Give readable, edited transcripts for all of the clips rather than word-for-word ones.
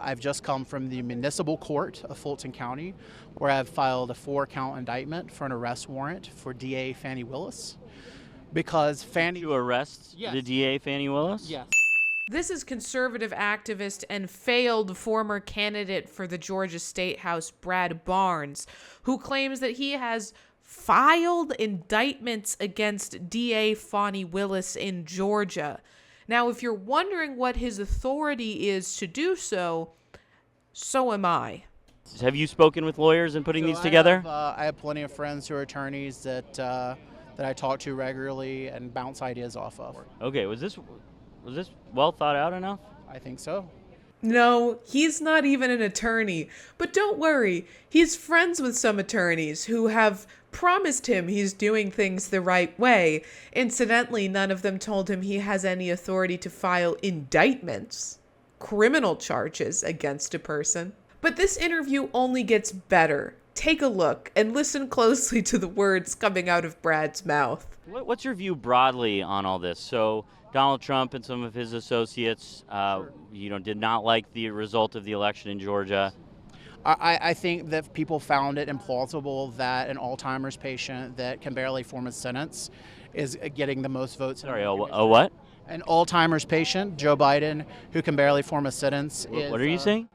I've just come from the municipal court of Fulton County, where I've filed a 4-count indictment for an arrest warrant for DA Fani Willis. Because Fani... To arrest Yes. the DA, Fani Willis? Yes. This is conservative activist and failed former candidate for the Georgia State House, Brad Barnes, who claims that he has filed indictments against DA Fani Willis in Georgia. Now, if you're wondering what his authority is to do so, so am I. Have you spoken with lawyers and putting these together? I have plenty of friends who are attorneys that I talk to regularly and bounce ideas off of. Okay, was this well thought out enough? I think so. No, he's not even an attorney. But don't worry, he's friends with some attorneys who have promised him he's doing things the right way. Incidentally, none of them told him he has any authority to file indictments, criminal charges against a person. But this interview only gets better. Take a look and listen closely to the words coming out of Brad's mouth. What's your view broadly on all this? So Donald Trump and some of his associates, did not like the result of the election in Georgia. I think that people found it implausible that an Alzheimer's patient that can barely form a sentence is getting the most votes. Sorry, a what? An Alzheimer's patient, Joe Biden, who can barely form a sentence. What are you saying?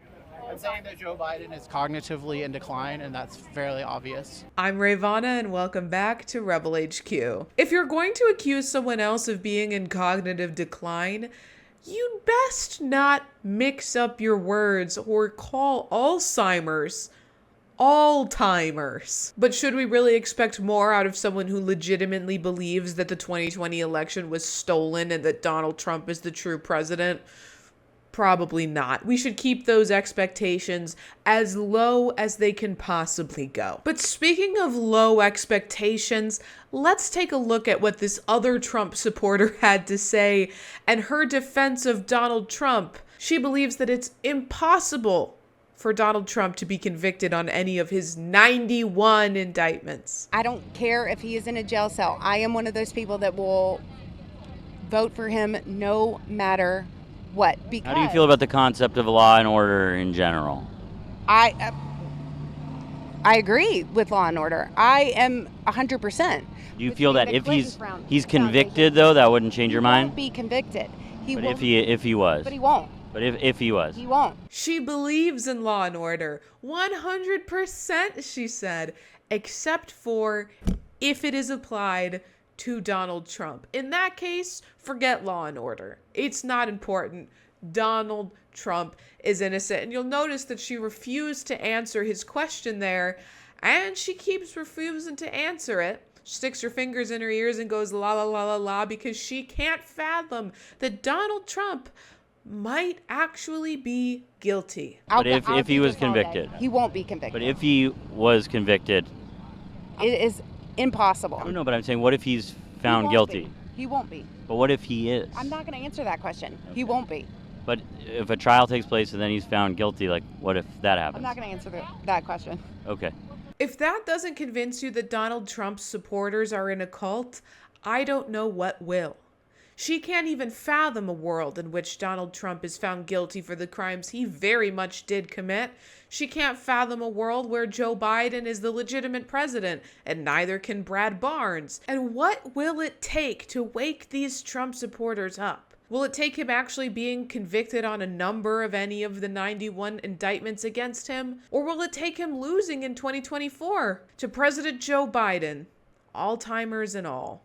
I'm saying that Joe Biden is cognitively in decline, and that's fairly obvious. I'm Rayy Vana, and welcome back to Rebel HQ. If you're going to accuse someone else of being in cognitive decline, you'd best not mix up your words or call Alzheimer's all-timers. But should we really expect more out of someone who legitimately believes that the 2020 election was stolen and that Donald Trump is the true president? Probably not. We should keep those expectations as low as they can possibly go. But speaking of low expectations, let's take a look at what this other Trump supporter had to say and her defense of Donald Trump. She believes that it's impossible for Donald Trump to be convicted on any of his 91 indictments. I don't care if he is in a jail cell. I am one of those people that will vote for him no matter what. Because how do you feel about the concept of law and order in general? I agree with law and order. I am 100%. Do you feel that if he's convicted, though, that wouldn't change your mind? He won't be convicted. But if he was? But he won't. But if he was? He won't. She believes in law and order. 100%, she said, except for if it is applied to Donald Trump. In that case, forget law and order. It's not important. Donald Trump is innocent. And you'll notice that she refused to answer his question there, and she keeps refusing to answer it. She sticks her fingers in her ears and goes la la la la la because she can't fathom that Donald Trump might actually be guilty. But if he was convicted? He won't be convicted. But if he was convicted? It is impossible. I don't know, but I'm saying, what if he's found guilty? He won't be. But what if he is? I'm not going to answer that question. Okay. He won't be. But if a trial takes place and then he's found guilty, like, what if that happens? I'm not going to answer that question. Okay. If that doesn't convince you that Donald Trump's supporters are in a cult, I don't know what will. She can't even fathom a world in which Donald Trump is found guilty for the crimes he very much did commit. She can't fathom a world where Joe Biden is the legitimate president, and neither can Brad Barnes. And what will it take to wake these Trump supporters up? Will it take him actually being convicted on a number of any of the 91 indictments against him? Or will it take him losing in 2024 to President Joe Biden, Alzheimer's and all?